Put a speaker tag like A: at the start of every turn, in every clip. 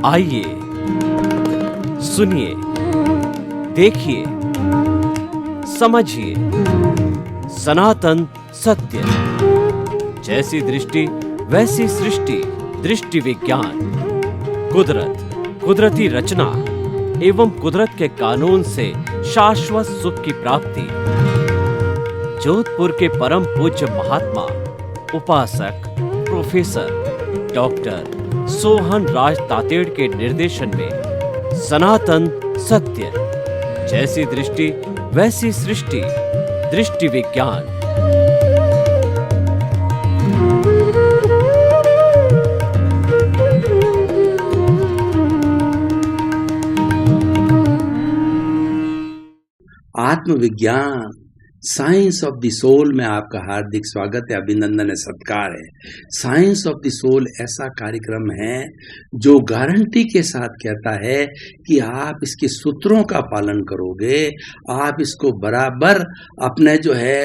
A: आइए सुनिए, देखिए, समझिए सनातन सत्य। जैसी दृष्टि वैसी सृष्टि, दृष्टि विज्ञान। कुदरत, कुदरती रचना एवं कुदरत के कानून से शाश्वत सुख की प्राप्ति। जोधपुर के परम पूज्य महात्मा उपासक प्रोफेसर डॉक्टर सोहन राज तातेड़ के निर्देशन में सनातन सत्य। जैसी दृष्टि वैसी सृष्टि, दृष्टि विज्ञान।
B: आत्मविज्ञान, साइंस ऑफ द सोल में आपका हार्दिक स्वागत है, अभिनंदन है, सत्कार है। साइंस ऑफ द सोल ऐसा कार्यक्रम है जो गारंटी के साथ कहता है कि आप इसके सूत्रों का पालन करोगे, आप इसको बराबर अपने जो है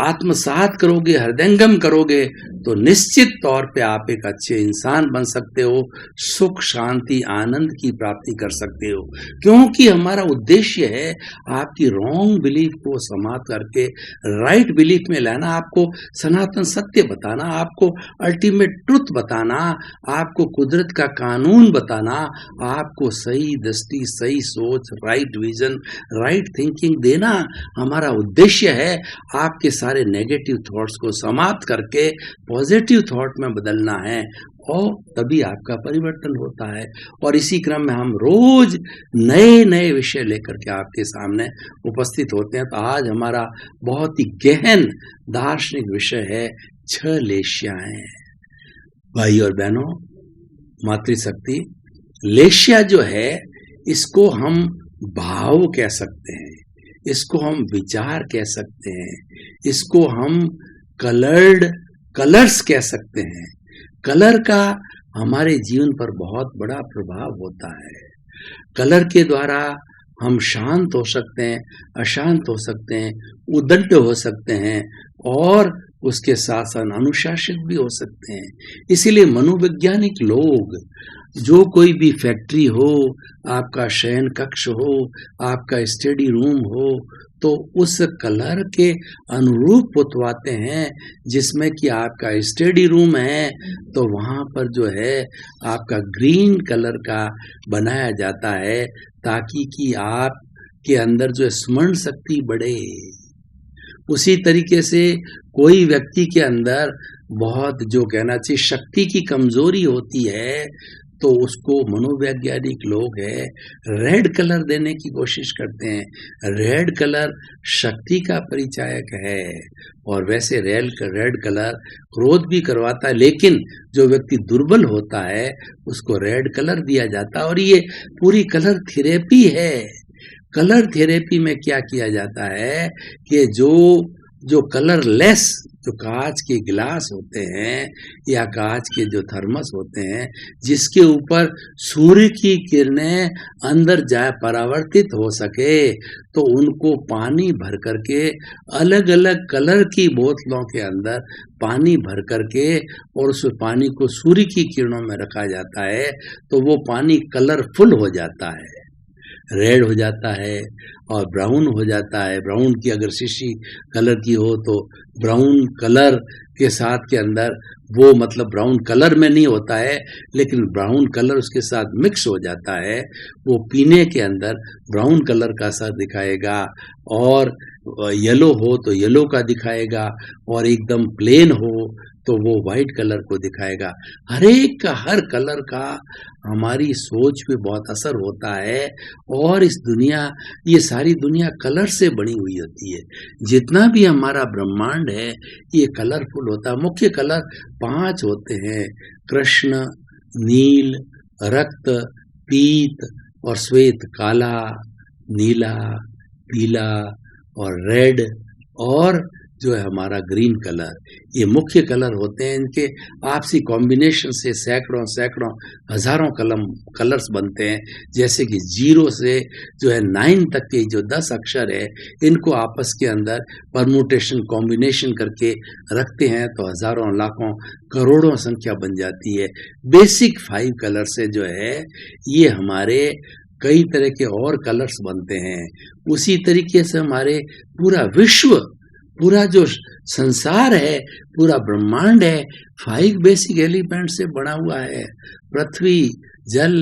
B: आत्मसात करोगे, हृदयंगम करोगे, तो निश्चित तौर पे आप एक अच्छे इंसान बन सकते हो, सुख शांति आनंद की प्राप्ति कर सकते हो। क्योंकि हमारा उद्देश्य है आपकी रॉन्ग बिलीफ को समाप्त करके राइट बिलीफ में लाना, आपको सनातन सत्य बताना, आपको अल्टीमेट ट्रुथ बताना, आपको कुदरत का कानून बताना, आपको सही दृष्टि, सही सोच, राइट विजन, राइट थिंकिंग देना हमारा उद्देश्य है। आपके सारे नेगेटिव थॉट्स को समाप्त करके पॉजिटिव थॉट में बदलना है, और तभी आपका परिवर्तन होता है। और इसी क्रम में हम रोज नए नए विषय लेकर के आपके सामने उपस्थित होते हैं। तो आज हमारा बहुत ही गहन दार्शनिक विषय है 6 लेश्याएं। भाई और बहनों, मातृशक्ति, लेश्या जो है इसको हम भाव कह सकते हैं, इसको हम विचार कह सकते हैं, इसको हम कलर्स कह सकते हैं। कलर का हमारे जीवन पर बहुत बड़ा प्रभाव होता है। कलर के द्वारा हम शांत हो सकते हैं, अशांत हो सकते हैं, उद्दंड हो सकते हैं, और उसके साथ साथ अनुशासित भी हो सकते हैं। इसीलिए मनोवैज्ञानिक लोग, जो कोई भी फैक्ट्री हो, आपका शयन कक्ष हो, आपका स्टडी रूम हो, तो उस कलर के अनुरूप पुतवाते हैं। जिसमें कि आपका स्टडी रूम है तो वहां पर जो है आपका ग्रीन कलर का बनाया जाता है, ताकि कि आपके अंदर जो स्मरण शक्ति बढ़े। उसी तरीके से कोई व्यक्ति के अंदर बहुत जो कहना चाहिए शक्ति की कमजोरी होती है, तो उसको मनोवैज्ञानिक लोग है रेड कलर देने की कोशिश करते हैं। रेड कलर शक्ति का परिचायक है, और वैसे रेड कलर क्रोध भी करवाता है, लेकिन जो व्यक्ति दुर्बल होता है उसको रेड कलर दिया जाता है। और ये पूरी कलर थेरेपी है। कलर थेरेपी में क्या किया जाता है कि जो कलरलेस, जो कांच के गिलास होते हैं या कांच के जो थर्मस होते हैं, जिसके ऊपर सूर्य की किरणें अंदर जाए, परावर्तित हो सके, तो उनको पानी भर करके अलग अलग कलर की बोतलों के अंदर पानी भर करके और उस पानी को सूर्य की किरणों में रखा जाता है, तो वो पानी कलरफुल हो जाता है, रेड हो जाता है और ब्राउन हो जाता है। ब्राउन की अगर शीशी कलर की हो तो ब्राउन कलर के साथ के अंदर वो मतलब ब्राउन कलर में नहीं होता है, लेकिन ब्राउन कलर उसके साथ मिक्स हो जाता है। वो पीने के अंदर ब्राउन कलर का सा दिखाएगा, और येलो हो तो येलो का दिखाएगा, और एकदम प्लेन हो तो वो वाइट कलर को दिखाएगा। हर कलर का हमारी सोच पे बहुत असर होता है, और ये सारी दुनिया कलर से बनी हुई होती है। जितना भी हमारा ब्रह्मांड है ये कलरफुल होता है। मुख्य कलर 5 होते हैं: कृष्ण, नील, रक्त, पीत और श्वेत। काला, नीला, पीला और रेड, और जो है हमारा ग्रीन कलर, ये मुख्य कलर होते हैं। इनके आपसी कॉम्बिनेशन से सैकड़ों सैकड़ों हजारों कलर्स बनते हैं। जैसे कि 0 से जो है 9 तक के जो 10 अक्षर है, इनको आपस के अंदर परम्यूटेशन कॉम्बिनेशन करके रखते हैं तो हजारों लाखों करोड़ों संख्या बन जाती है। बेसिक 5 कलर से जो है ये हमारे कई तरह के और कलर्स बनते हैं। उसी तरीके से हमारे पूरा विश्व, पूरा जो संसार है, पूरा ब्रह्मांड है, 5 बेसिक एलिमेंट से बना हुआ है। पृथ्वी, जल,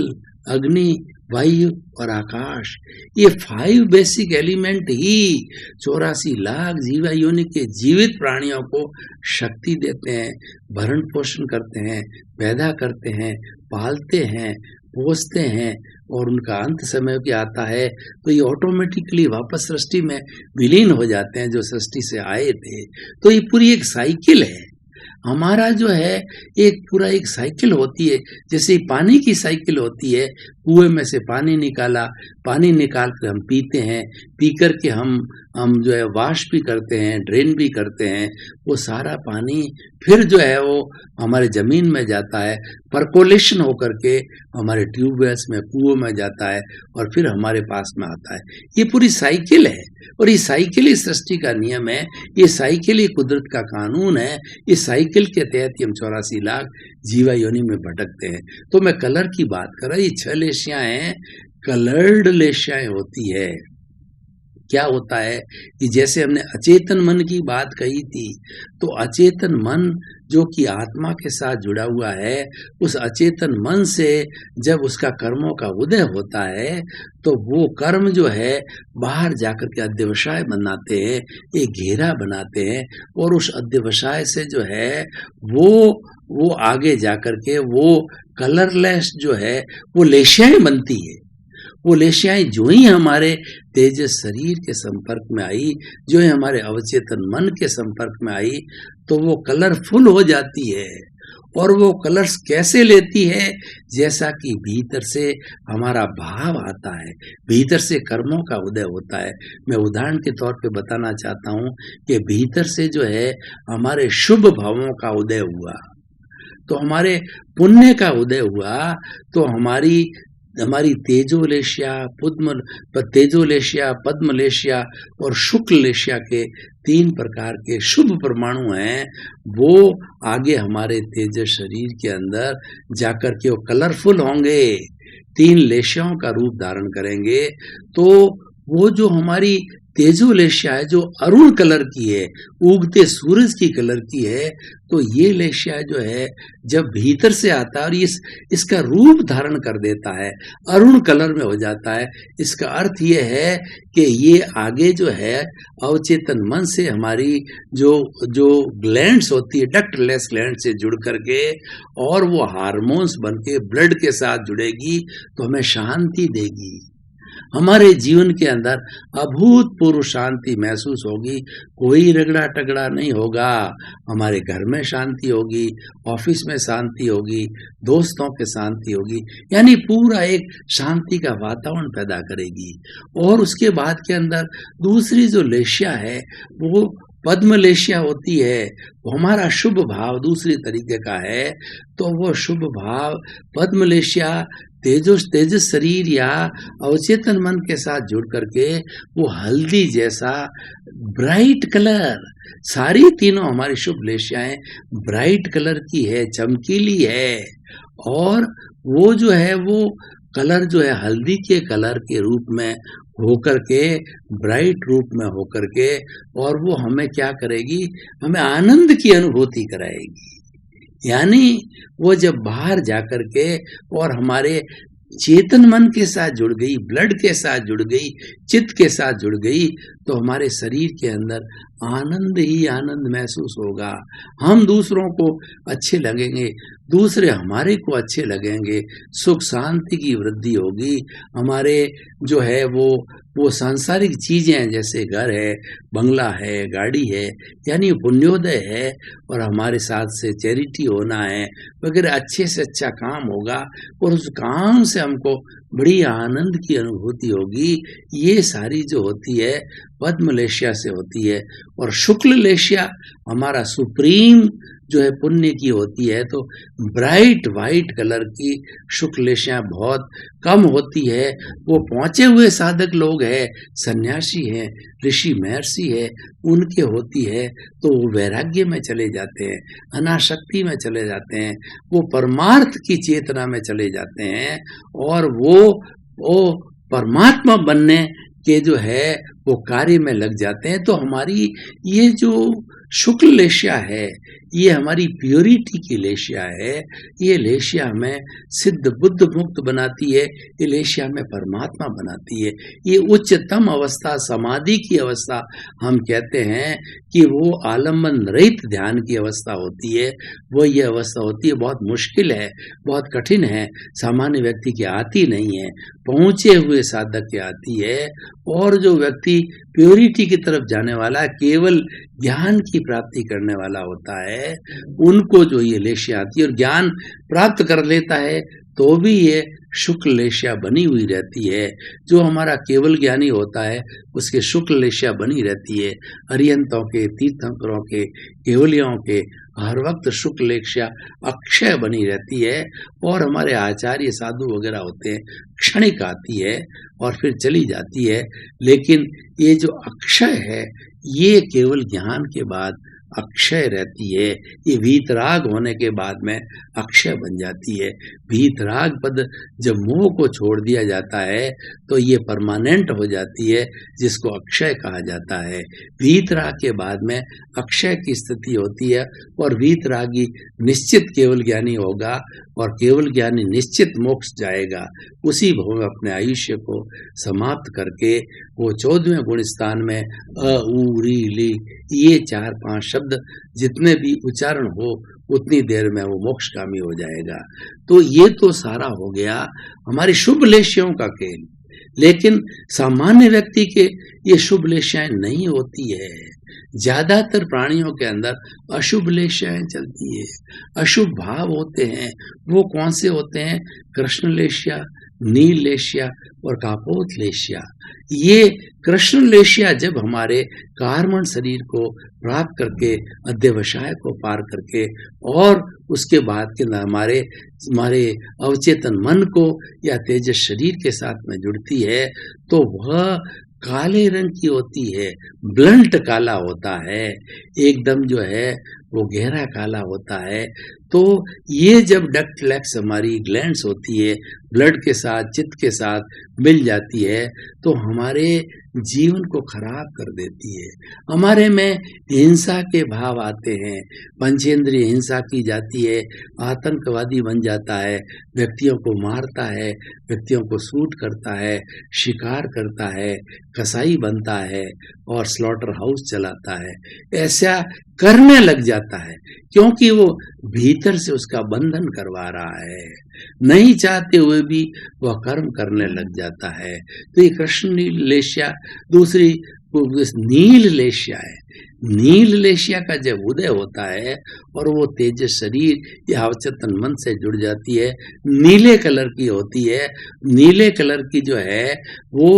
B: अग्नि, वायु और आकाश, ये 5 बेसिक एलिमेंट ही 84 लाख जीवा योनि के जीवित प्राणियों को शक्ति देते हैं, भरण पोषण करते हैं, पैदा करते हैं, पालते हैं, पोसते हैं, और उनका अंत समय की आता है तो ये ऑटोमेटिकली वापस सृष्टि में विलीन हो जाते हैं जो सृष्टि से आए थे। तो ये पूरी एक साइकिल है। हमारा जो है एक पूरा एक साइकिल होती है, जैसे पानी की साइकिल होती है। कुएं में से पानी निकाला, पानी निकाल कर हम पीते हैं, पी कर के हम जो है वाश भी करते हैं, ड्रेन भी करते हैं। वो सारा पानी फिर जो है वो हमारे जमीन में जाता है, परकोलेशन होकर के हमारे ट्यूबवेल्स में, कुओं में जाता है और फिर हमारे पास में आता है। ये पूरी साइकिल है और ये साइकिल ही सृष्टि का नियम है, ये साइकिल ही कुदरत का कानून है। इस साइकिल के तहत हम 84 लाख जीवा योनि में भटकते हैं। तो मैं कलर की बात कर रहा हूँ, ये 6 लेशियाएं हैं, कलर्ड लेशियाएं होती है। क्या होता है कि जैसे हमने अचेतन मन की बात कही थी, तो अचेतन मन जो कि आत्मा के साथ जुड़ा हुआ है, उस अचेतन मन से जब उसका कर्मों का उदय होता है तो वो कर्म जो है बाहर जाकर के अध्यवसाय बनाते हैं, एक घेरा बनाते हैं, और उस अध्यवसाय से जो है वो आगे जाकर के वो कलरलेस जो है वो लेशियाएं बनती है। वो लेशियाएं जो ही हमारे तेजस शरीर के संपर्क में आई, जो ही हमारे अवचेतन मन के संपर्क में आई, तो वो कलरफुल हो जाती है। और वो कलर्स कैसे लेती है? जैसा कि भीतर से हमारा भाव आता है, भीतर से कर्मों का उदय होता है। मैं उदाहरण के तौर पे बताना चाहता हूँ कि भीतर से जो है हमारे शुभ भावों का उदय हुआ, तो हमारे पुण्य का उदय हुआ, तो हमारी तेजोलेशिया, पद्मलेशिया और शुक्ल लेशिया के 3 प्रकार के शुभ परमाणु हैं। वो आगे हमारे तेजस शरीर के अंदर जाकर के वो कलरफुल होंगे, 3 लेशियाओं का रूप धारण करेंगे। तो वो जो हमारी तेजोलेशिया है, जो अरुण कलर की है, उगते सूरज की कलर की है, तो ये लेशिया जो है जब भीतर से आता है और इसका रूप धारण कर देता है, अरुण कलर में हो जाता है। इसका अर्थ ये है कि ये आगे जो है अवचेतन मन से हमारी जो ग्लैंड्स होती है, डक्टलेस ग्लैंड से जुड़ करके, और वो हार्मोन्स बन के ब्लड के साथ जुड़ेगी तो हमें शांति देगी। हमारे जीवन के अंदर अभूतपूर्व शांति महसूस होगी, कोई रगड़ा टगड़ा नहीं होगा। हमारे घर में शांति होगी, ऑफिस में शांति होगी, दोस्तों के शांति होगी, यानी पूरा एक शांति का वातावरण पैदा करेगी। और उसके बाद के अंदर दूसरी जो लेशिया है वो पद्मलेशिया होती है। वो हमारा शुभ भाव दूसरी तरीके का है। तो वो शुभ भाव पद्मलेशिया तेजस शरीर या अवचेतन मन के साथ जुड़ करके वो हल्दी जैसा ब्राइट कलर, सारी तीनों हमारी शुभ लेशियाएं ब्राइट कलर की है, चमकीली है। और वो जो है वो कलर जो है हल्दी के कलर के रूप में होकर के, ब्राइट रूप में होकर के, और वो हमें क्या करेगी? हमें आनंद की अनुभूति कराएगी। यानी वो जब बाहर जाकर के और हमारे चेतन मन के साथ जुड़ गई, ब्लड के साथ जुड़ गई, चित्त के साथ जुड़ गई, तो हमारे शरीर के अंदर आनंद ही आनंद महसूस होगा। हम दूसरों को अच्छे लगेंगे, दूसरे हमारे को अच्छे लगेंगे, सुख शांति की वृद्धि होगी। हमारे जो है वो सांसारिक चीजें जैसे घर है, बंगला है, गाड़ी है, यानी पुण्योदय है, और हमारे साथ से चैरिटी होना है वगैरह, अच्छे से अच्छा काम होगा और उस काम से हमको बड़ी आनंद की अनुभूति होगी। ये सारी जो होती है पद्म लेशिया से होती है। और शुक्ल लेशिया हमारा सुप्रीम जो है पुण्य की होती है। तो ब्राइट वाइट कलर की शुक्ल लेशिया बहुत कम होती है। वो पहुंचे हुए साधक लोग हैं, सन्यासी हैं, ऋषि महर्षि है, उनके होती है तो वो वैराग्य में चले जाते हैं, अनासक्ति में चले जाते हैं, वो परमार्थ की चेतना में चले जाते हैं और वो परमात्मा बनने के जो है वो कार्य में लग जाते हैं। तो हमारी ये जो शुक्ल लेशिया है, ये हमारी प्योरिटी की लेशिया है। ये लेशिया हमें सिद्ध बुद्ध मुक्त बनाती है। ये लेशिया हमें परमात्मा बनाती है। ये उच्चतम अवस्था, समाधि की अवस्था हम कहते हैं कि वो आलम्बन रहित ध्यान की अवस्था होती है। वो ये अवस्था होती है, बहुत मुश्किल है, बहुत कठिन है, सामान्य व्यक्ति की आती नहीं है, पहुंचे हुए साधक की आती है। और जो व्यक्ति प्योरिटी की तरफ जाने वाला, केवल ज्ञान की प्राप्ति करने वाला होता है, उनको जो ये लेशिया आती है और ज्ञान प्राप्त कर लेता है तो भी ये शुक्ल लेशिया बनी हुई रहती है। जो हमारा केवल ज्ञानी होता है उसके शुक्ल लेशिया बनी रहती है। अरिहंतों के, तीर्थंकरों के, केवलियों के हर वक्त शुक्ल लेशिया अक्षय बनी रहती है। और हमारे आचार्य साधु वगैरह होते हैं, क्षणिक आती है और फिर चली जाती है। लेकिन ये जो अक्षय है ये केवल ज्ञान के बाद अक्षय रहती है। ये वीतराग होने के बाद में अक्षय बन जाती है। वीतराग पद जब मोह को छोड़ दिया जाता है तो ये परमानेंट हो जाती है, जिसको अक्षय कहा जाता है। वीतराग के बाद में अक्षय की स्थिति होती है और वीतरागी निश्चित केवल ज्ञानी होगा और केवल ज्ञानी निश्चित मोक्ष जाएगा। उसी भाव में अपने आयुष्य को समाप्त करके वो 14वें गुण स्थान में अ, उ, री, ली, ये 4-5 शब्द जितने भी उच्चारण हो उतनी देर में वो मोक्षगामी हो जाएगा। तो ये तो सारा हो गया हमारी शुभ लेशियों का खेल। लेकिन सामान्य व्यक्ति के ये शुभ लेशियाएं नहीं होती है। ज्यादातर प्राणियों के अंदर अशुभ लेशियाएं चलती है, अशुभ भाव होते हैं। वो कौन से होते हैं? कृष्ण लेशिया, नील लेशिया और कापोत लेशिया। ये कृष्ण लेशिया जब हमारे कार्मण शरीर को प्राप्त करके, अध्यवसाय को पार करके और उसके बाद के हमारे अवचेतन मन को या तेजस शरीर के साथ में जुड़ती है तो वह काले रंग की होती है, ब्लंट काला होता है, एकदम जो है वो गहरा काला होता है। तो ये जब डक्ट लेक्स हमारी ग्लैंड्स होती है, ब्लड के साथ, चित्त के साथ मिल जाती है तो हमारे जीवन को खराब कर देती है। हमारे में हिंसा के भाव आते हैं, पंचेंद्रिय हिंसा की जाती है, आतंकवादी बन जाता है, व्यक्तियों को मारता है, व्यक्तियों को शूट करता है, शिकार करता है, कसाई बनता है और स्लॉटर हाउस चलाता है। ऐसा करने लग जाता है क्योंकि वो भीतर से उसका बंधन करवा रहा है, नहीं चाहते हुए भी वह कर्म करने लग जाता है। तो ये कृष्ण लेशिया। दूसरी नील लेशिया है। नील लेशिया का जब उदय होता है और वो तेजस शरीर या अवचेतन मन से जुड़ जाती है, नीले कलर की होती है। नीले कलर की जो है वो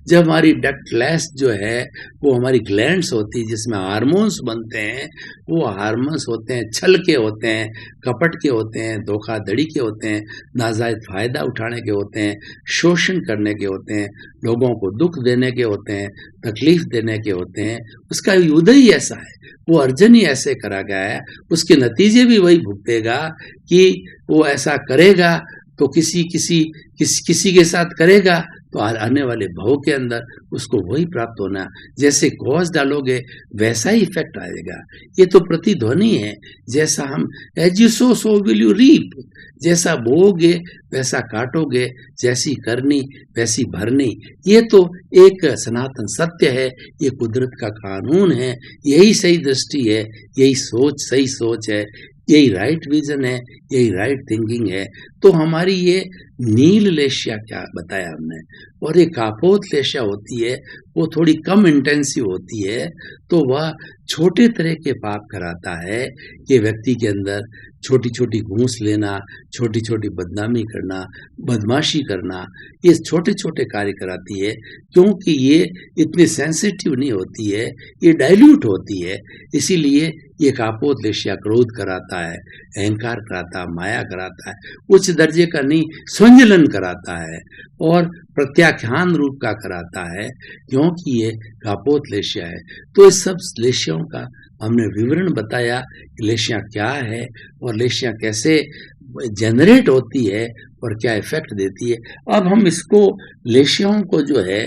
B: जब हमारी डक्टलेस जो है वो हमारी ग्लैंड्स होती है जिसमें हार्मोन्स बनते हैं, वो हार्मोन्स होते हैं, छल के होते हैं, कपट के होते हैं, धोखाधड़ी के होते हैं, नाजायज फायदा उठाने के होते हैं, शोषण करने के होते हैं, लोगों को दुख देने के होते हैं, तकलीफ देने के होते हैं। उसका उदय ही ऐसा है, वो अर्जन ही ऐसे करा गया है, उसके नतीजे भी वही भुगतेगा कि वो ऐसा करेगा तो किसी के साथ करेगा तो आने वाले भव के अंदर उसको वही प्राप्त होना। जैसे कॉज डालोगे वैसा ही इफेक्ट आएगा। ये तो प्रतिध्वनि है, जैसा हम as you sow so will you reap, जैसा बोओगे वैसा काटोगे, जैसी करनी वैसी भरनी। ये तो एक सनातन सत्य है, ये कुदरत का कानून है, यही सही दृष्टि है, यही सोच सही सोच है, यही राइट विजन है, यही राइट थिंकिंग है। तो हमारी ये नील लेशिया क्या बताया हमने, और ये कापोत लेशिया होती है वो थोड़ी कम इंटेंसिव होती है, तो वह छोटे तरह के पाप कराता है कि व्यक्ति के अंदर छोटी छोटी घूस लेना, छोटी छोटी बदनामी करना, बदमाशी करना, ये छोटे छोटे कार्य कराती है, क्योंकि ये इतनी सेंसिटिव नहीं होती है, ये डाइल्यूट होती है। इसीलिए ये कापोत लेशिया क्रोध कराता है, अहंकार कराता है, माया कराता है, उच्च दर्जे का नहीं संजलन कराता है और प्रत्याख्यान रूप का कराता है, क्योंकि ये कापोत लेशिया है। तो इस सब लेशियों का हमने विवरण बताया कि लेशिया क्या है और लेशिया कैसे जनरेट होती है और क्या इफेक्ट देती है। अब हम इसको लेशियाओं को जो है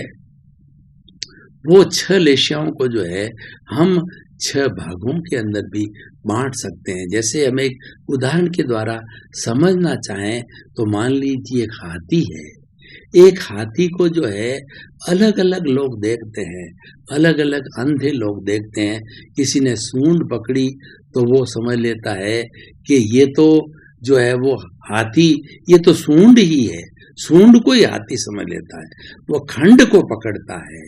B: वो 6 लेशियाओं को जो है हम 6 भागों के अंदर भी बांट सकते हैं। जैसे हम एक उदाहरण के द्वारा समझना चाहें तो मान लीजिए एक हाथी है। एक हाथी को जो है अलग अलग लोग देखते हैं, अलग अलग अंधे लोग देखते हैं। किसी ने सूंड पकड़ी तो वो समझ लेता है कि ये तो जो है वो हाथी, ये तो सूंड ही है, सूंड को ही हाथी समझ लेता है, वो खंड को पकड़ता है।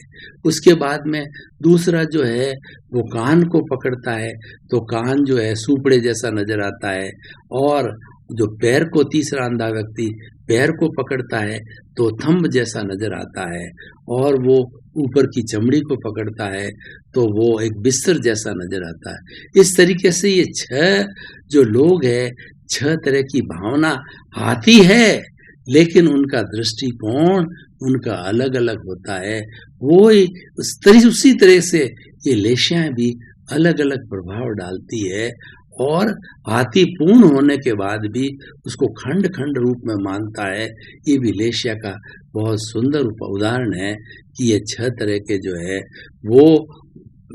B: उसके बाद में दूसरा जो है वो कान को पकड़ता है, तो कान जो है सुपड़े जैसा नजर आता है। और जो पैर को, तीसरा अंधा व्यक्ति पैर को पकड़ता है तो थंब जैसा नजर आता है। और वो ऊपर की चमड़ी को पकड़ता है तो वो एक बिस्तर जैसा नजर आता है। इस तरीके से ये 6 जो लोग हैं, 6 तरह की भावना हाथी है, लेकिन उनका दृष्टिकोण उनका अलग अलग होता है। वो उसी तरह से ये लेशियाएं भी अलग अलग प्रभाव डालती है। और हाथी पूर्ण होने के बाद भी उसको खंड खंड रूप में मानता है। ये भी लेशिया का बहुत सुंदर उदाहरण है कि ये 6 तरह के जो है वो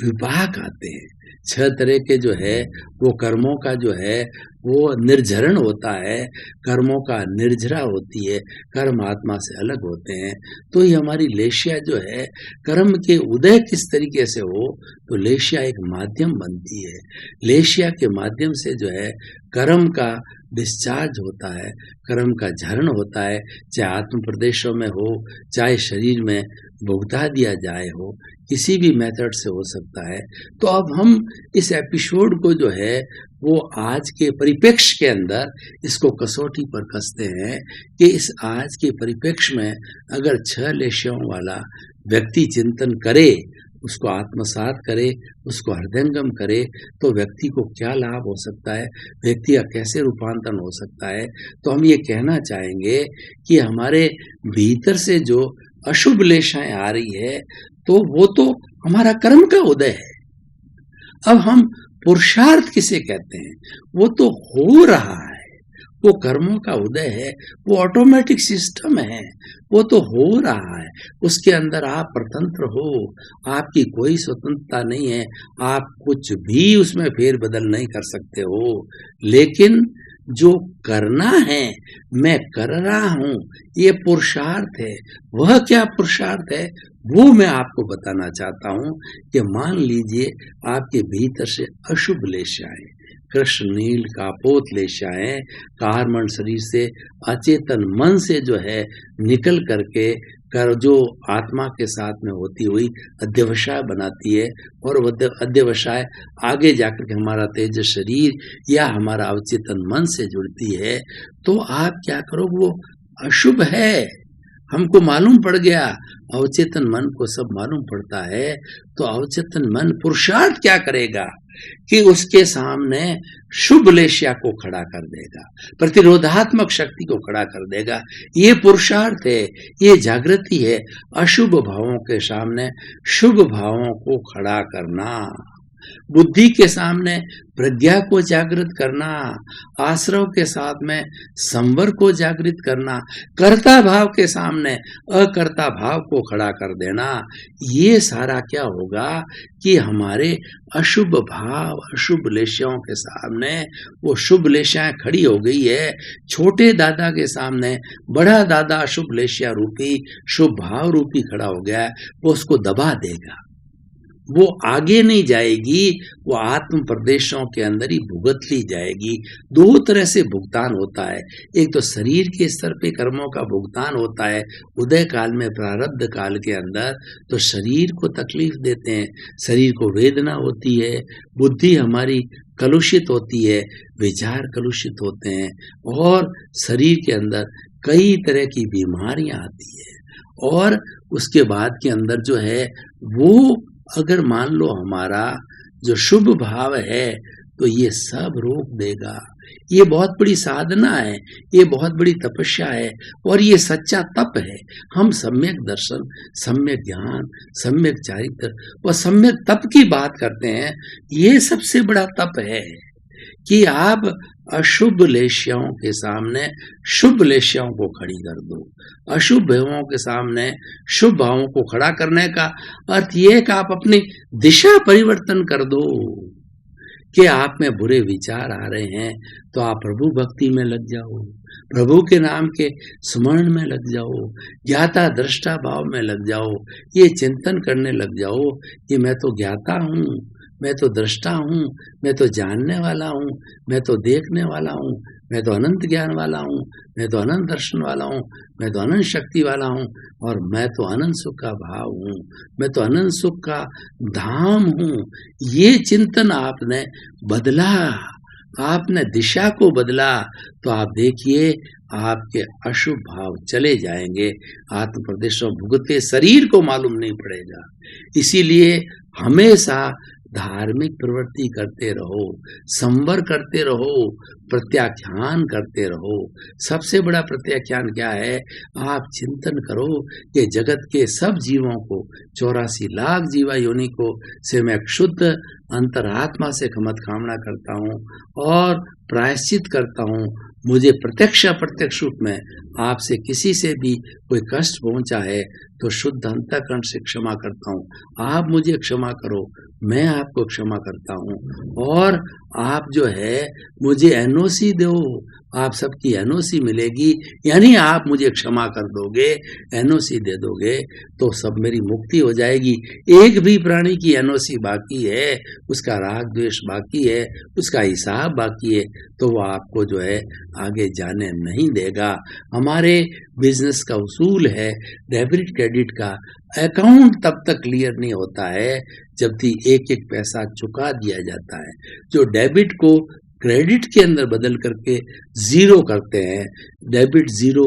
B: विभाग आते हैं। 6 तरह के जो है वो कर्मों का जो है वो निर्झरण होता है, कर्मों का निर्झरा होती है, कर्म आत्मा से अलग होते हैं। तो ये हमारी लेशिया जो है कर्म के उदय किस तरीके से हो, तो लेशिया एक माध्यम बनती है। लेशिया के माध्यम से जो है कर्म का डिस्चार्ज होता है, कर्म का झरण होता है, चाहे आत्म प्रदेशों में हो, चाहे शरीर में भुगता दिया जाए हो, किसी भी मेथड से हो सकता है। तो अब हम इस एपिसोड को जो है वो आज के परिप्रेक्ष्य के अंदर इसको कसौटी पर कसते हैं कि इस आज के परिप्रेक्ष्य में अगर 6 लेशियों वाला व्यक्ति चिंतन करे, उसको आत्मसात करे, उसको हृदयंगम करे, तो व्यक्ति को क्या लाभ हो सकता है, व्यक्ति का कैसे रूपांतरण हो सकता है। तो हम ये कहना चाहेंगे कि हमारे भीतर से जो अशुभ लेशाएं आ रही है तो वो तो हमारा कर्म का उदय है। अब हम पुरुषार्थ किसे कहते हैं, वो तो हो रहा है, वो कर्मों का उदय है, वो ऑटोमेटिक सिस्टम है, वो तो हो रहा है। उसके अंदर आप स्वतंत्र हो, आपकी कोई स्वतंत्रता नहीं है, आप कुछ भी उसमें फेर बदल नहीं कर सकते हो। लेकिन जो करना है, मैं कर रहा हूं, ये पुरुषार्थ है। वह क्या पुरुषार्थ है वो मैं आपको बताना चाहता हूं कि मान लीजिए आपके भीतर से अशुभ लेशाएं, कृष्ण नील कापोत लेशाएं कारमण शरीर से, अचेतन मन से जो है निकल करके कर जो आत्मा के साथ में होती हुई अध्यवसाय बनाती है। और वह अध्यवसाय आगे जाकर के हमारा तेज शरीर या हमारा अवचेतन मन से जुड़ती है। तो आप क्या करो, वो अशुभ है, हमको मालूम पड़ गया, अवचेतन मन को सब मालूम पड़ता है। तो अवचेतन मन पुरुषार्थ क्या करेगा कि उसके सामने शुभ लेशिया को खड़ा कर देगा, प्रतिरोधात्मक शक्ति को खड़ा कर देगा। ये पुरुषार्थ है, ये जागृति है, अशुभ भावों के सामने शुभ भावों को खड़ा करना, बुद्धि के सामने प्रज्ञा को जागृत करना, आश्रव के साथ में संवर को जागृत करना, कर्ता भाव के सामने अकर्ता भाव को खड़ा कर देना। ये सारा क्या होगा कि हमारे अशुभ भाव, अशुभ लेशियाओं के सामने वो शुभ लेशियाएं खड़ी हो गई है। छोटे दादा के सामने बड़ा दादा अशुभ लेशिया रूपी, शुभ भाव रूपी खड़ा हो गया है, वो उसको दबा देगा। वो आगे नहीं जाएगी, वो आत्म प्रदेशों के अंदर ही भुगत ली जाएगी। दो तरह से भुगतान होता है, एक तो शरीर के स्तर पे कर्मों का भुगतान होता है उदय काल में, प्रारब्ध काल के अंदर तो शरीर को तकलीफ देते हैं, शरीर को वेदना होती है, बुद्धि हमारी कलुषित होती है, विचार कलुषित होते हैं और शरीर के अंदर कई तरह की बीमारियां आती है। और उसके बाद के अंदर जो है वो अगर मान लो हमारा जो शुभ भाव है तो ये सब रोक देगा। ये बहुत बड़ी साधना है, ये बहुत बड़ी तपस्या है और ये सच्चा तप है। हम सम्यक दर्शन, सम्यक ज्ञान, सम्यक चारित्र और सम्यक तप की बात करते हैं। ये सबसे बड़ा तप है कि आप अशुभ लेश्याओं के सामने शुभ लेश्याओं को खड़ी कर दो। अशुभ भावों के सामने शुभ भावों को खड़ा करने का अर्थ यह है कि आप अपनी दिशा परिवर्तन कर दो कि आप में बुरे विचार आ रहे हैं तो आप प्रभु भक्ति में लग जाओ, प्रभु के नाम के स्मरण में लग जाओ, ज्ञाता दृष्टा भाव में लग जाओ, ये चिंतन करने लग जाओ कि मैं तो ज्ञाता हूँ, मैं तो दृष्टा हूँ, मैं तो जानने वाला हूँ, मैं तो देखने वाला हूँ, मैं तो अनंत ज्ञान वाला हूँ, मैं तो अनंत दर्शन वाला हूँ, मैं तो अनंत शक्ति वाला हूँ और मैं तो अनंत सुख का भाव हूँ, मैं तो अनंत सुख का धाम हूँ। ये चिंतन आपने बदला, आपने दिशा को बदला तो आप देखिए आपके अशुभ भाव चले जाएंगे, आत्म प्रदेशों भुगते शरीर को मालूम नहीं पड़ेगा। इसीलिए हमेशा धार्मिक प्रवृत्ति करते रहो, संवर करते रहो, प्रत्याख्यान करते रहो। सबसे बड़ा प्रत्याख्यान क्या है? आप चिंतन करो कि जगत के सब जीवों को 84 लाख जीवा योनि को से मैं शुद्ध अंतरात्मा से क्षमत कामना करता हूँ और प्रायश्चित करता हूँ। मुझे प्रत्यक्ष अप्रत्यक्ष रूप में आपसे किसी से भी कोई कष्ट पहुंचा है तो शुद्ध अंतःकरण से क्षमा करता हूँ। आप मुझे क्षमा करो, मैं आपको क्षमा करता हूँ और आप जो है मुझे एनओसी दो, आप सबकी एनओसी मिलेगी, यानी आप मुझे क्षमा कर दोगे, एनओसी दे दोगे तो सब मेरी मुक्ति हो जाएगी। एक भी प्राणी की एनओसी बाकी है, उसका राग द्वेष बाकी है, उसका हिसाब बाकी है तो वो आपको जो है आगे जाने नहीं देगा। हमारे बिजनेस का उसूल है डेबिट क्रेडिट का, अकाउंट तब तक क्लियर नहीं होता है जब तक एक एक पैसा चुका दिया जाता है। जो डेबिट को क्रेडिट के अंदर बदल करके जीरो करते हैं, डेबिट जीरो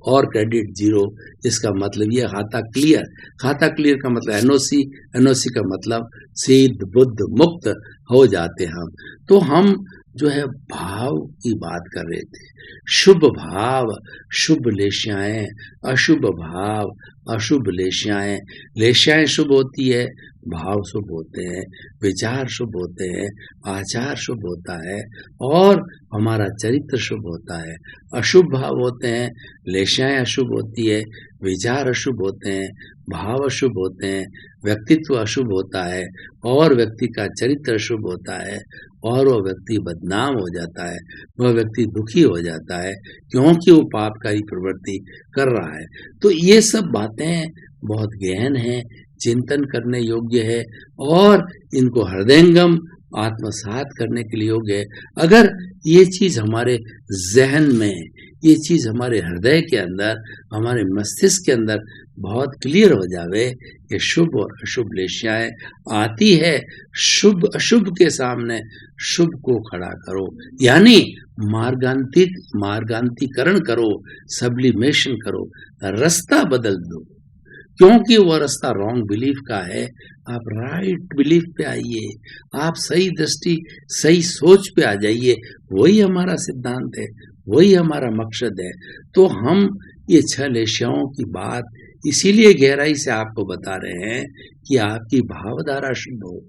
B: और क्रेडिट जीरो, इसका मतलब ये खाता क्लियर। खाता क्लियर का मतलब एनओसी, एनओसी का मतलब सिद्ध बुद्ध मुक्त हो जाते हम। तो हम जो है भाव की बात कर रहे थे, शुभ भाव, शुभ लेश्याएं, अशुभ भाव, अशुभ लेश्याएं। लेश्याएं शुभ होती है, भाव शुभ होते हैं, विचार शुभ होते हैं, आचार शुभ होता है और हमारा चरित्र शुभ होता है। अशुभ भाव होते हैं, लेश्याएं अशुभ होती है, विचार अशुभ होते हैं, भाव अशुभ होते हैं, व्यक्तित्व अशुभ होता है और व्यक्ति का चरित्र अशुभ होता है और वह व्यक्ति बदनाम हो जाता है, वह व्यक्ति दुखी हो जाता है क्योंकि वो पाप का ही प्रवृत्ति कर रहा है। तो ये सब बातें बहुत गहन हैं, चिंतन करने योग्य है और इनको हृदयंगम आत्मसात करने के लिए योग्य है। अगर ये चीज हमारे जहन में, ये चीज हमारे हृदय के अंदर, हमारे मस्तिष्क के अंदर बहुत क्लियर हो जावे कि शुभ और अशुभ लेश्याएं आती है, शुभ अशुभ के सामने शुभ को खड़ा करो, यानी मार्गांतिकरण करो, सब्लिमेशन करो, रास्ता बदल दो। क्योंकि वो रास्ता रॉन्ग बिलीफ का है, आप राइट बिलीफ पे आइए, आप सही दृष्टि, सही सोच पे आ जाइए। वही हमारा सिद्धांत है, वही हमारा मकसद है। तो हम ये 6 लेश्याओं की बात इसीलिए गहराई से आपको बता रहे हैं कि आपकी भावधारा शुद्ध हो,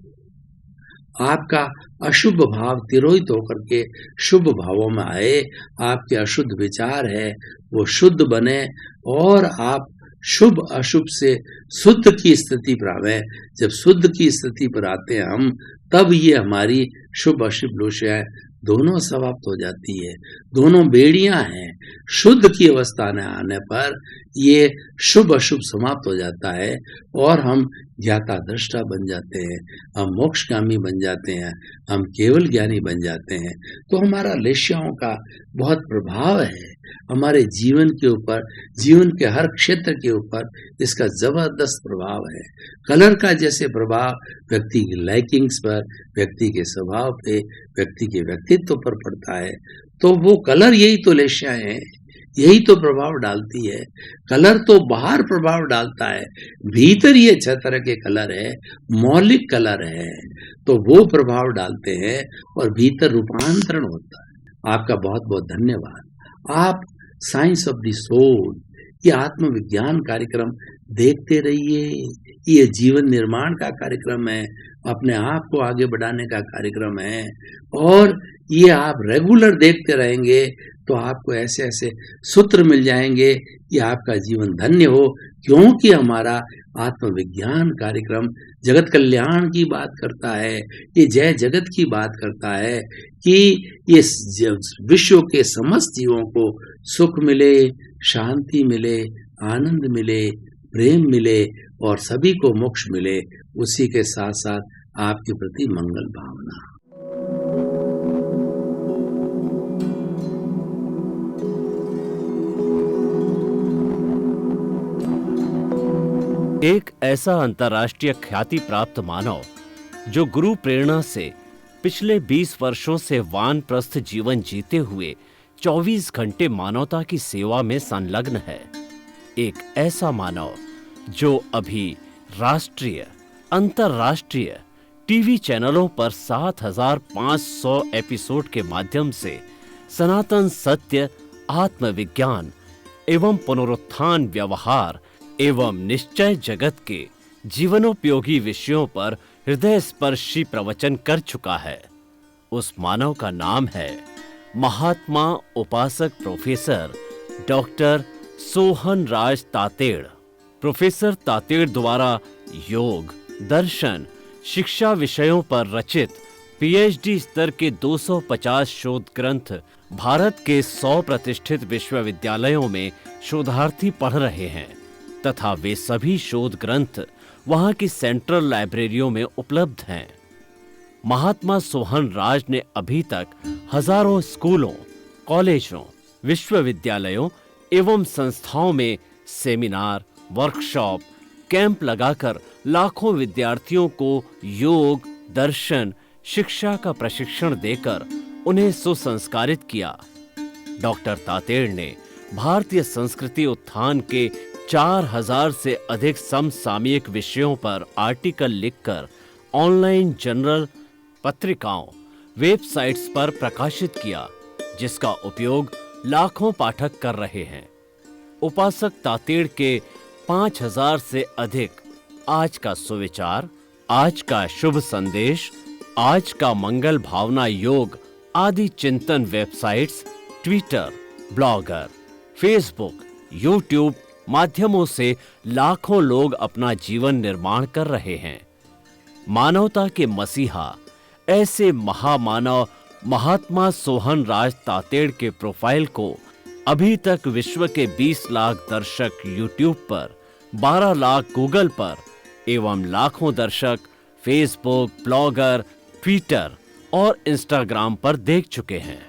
B: आपका अशुभ भाव तिरोहित होकर के शुभ भावों में आए, आपके अशुद्ध विचार है वो शुद्ध बने और आप शुभ अशुभ से शुद्ध की स्थिति पर आवे। जब शुद्ध की स्थिति पर आते हैं हम, तब ये हमारी शुभ अशुभ लेश्याएं दोनों समाप्त हो जाती है। दोनों बेड़ियां हैं, शुद्ध की अवस्था में आने पर ये शुभ अशुभ समाप्त हो जाता है और हम ज्ञाता दृष्टा बन जाते हैं, हम मोक्षगामी बन जाते हैं, हम केवल ज्ञानी बन जाते हैं। तो हमारा लेश्याओं का बहुत प्रभाव है हमारे जीवन के ऊपर, जीवन के हर क्षेत्र के ऊपर इसका जबरदस्त प्रभाव है। कलर का जैसे प्रभाव व्यक्ति की लाइकिंग्स पर, व्यक्ति के स्वभाव पे, व्यक्ति के व्यक्तित्व पर पड़ता है, तो वो कलर यही तो लेश्याएं हैं, यही तो प्रभाव डालती है। कलर तो बाहर प्रभाव डालता है, भीतर ये 6 तरह के कलर है, मौलिक कलर है, तो वो प्रभाव डालते हैं और भीतर रूपांतरण होता है। आपका बहुत बहुत धन्यवाद। आप साइंस ऑफ द सोल ये आत्मविज्ञान कार्यक्रम देखते रहिए। ये जीवन निर्माण का कार्यक्रम है, अपने आप को आगे बढ़ाने का कार्यक्रम है, और ये आप रेगुलर देखते रहेंगे तो आपको ऐसे ऐसे सूत्र मिल जाएंगे कि आपका जीवन धन्य हो। क्योंकि हमारा आत्मविज्ञान कार्यक्रम जगत कल्याण की बात करता है, ये जय जगत की बात करता है कि ये विश्व के समस्त जीवों को सुख मिले, शांति मिले, आनंद मिले, प्रेम मिले और सभी को मोक्ष मिले। उसी के साथ साथ आपके प्रति मंगल भावना।
A: एक ऐसा अंतर्राष्ट्रीय ख्याति प्राप्त मानव जो गुरु प्रेरणा से पिछले 20 वर्षों से वानप्रस्थ जीवन जीते हुए 24 घंटे मानवता की सेवा में संलग्न है। एक ऐसा मानव जो अभी राष्ट्रीय, अंतर्राष्ट्रीय टीवी चैनलों पर 7,500 एपिसोड के माध्यम से सनातन सत्य, आत्मविज्ञान एवं पुनरुत्थान व्यवहार एवं निश्चय जगत के जीवनोपयोगी विषयों पर हृदय स्पर्शी प्रवचन कर चुका है। उस मानव का नाम है महात्मा उपासक प्रोफेसर डॉक्टर सोहन राज तातेड़। प्रोफेसर तातेड़ द्वारा योग, दर्शन, शिक्षा विषयों पर रचित पीएचडी स्तर के 250 शोध ग्रंथ भारत के 100 प्रतिष्ठित विश्वविद्यालयों में शोधार्थी पढ़ रहे हैं तथा वे सभी शोध ग्रंथ वहां की सेंट्रल लाइब्रेरियों में उपलब्ध हैं। महात्मा सोहन राज ने अभी तक हजारों स्कूलों, कॉलेजों, विश्वविद्यालयों एवं संस्थाओं में सेमिनार, वर्कशॉप, कैंप लगाकर लाखों विद्यार्थियों को योग, दर्शन, शिक्षा का प्रशिक्षण देकर उन्हें सुसंस्कारित किया। डॉक्टर तातेड़ ने भारतीय संस्कृति उत्थान के 4000 से अधिक समसामयिक विषयों पर आर्टिकल लिखकर ऑनलाइन जर्नल, पत्रिकाओं, वेबसाइट्स पर प्रकाशित किया, जिसका उपयोग लाखों पाठक कर रहे हैं। उपासक तातेड़ के 5000 से अधिक आज का सुविचार, आज का शुभ संदेश, आज का मंगल भावना योग आदि चिंतन websites, Twitter, blogger, Facebook, YouTube माध्यमों से लाखों लोग अपना जीवन निर्माण कर रहे हैं। मानवता के मसीहा ऐसे महामानव महात्मा सोहन राज तातेड़ के प्रोफाइल को अभी तक विश्व के 20 लाख दर्शक यूट्यूब पर, 12 लाख गूगल पर एवं लाखों दर्शक फेसबुक, ब्लॉगर, ट्विटर और इंस्टाग्राम पर देख चुके हैं।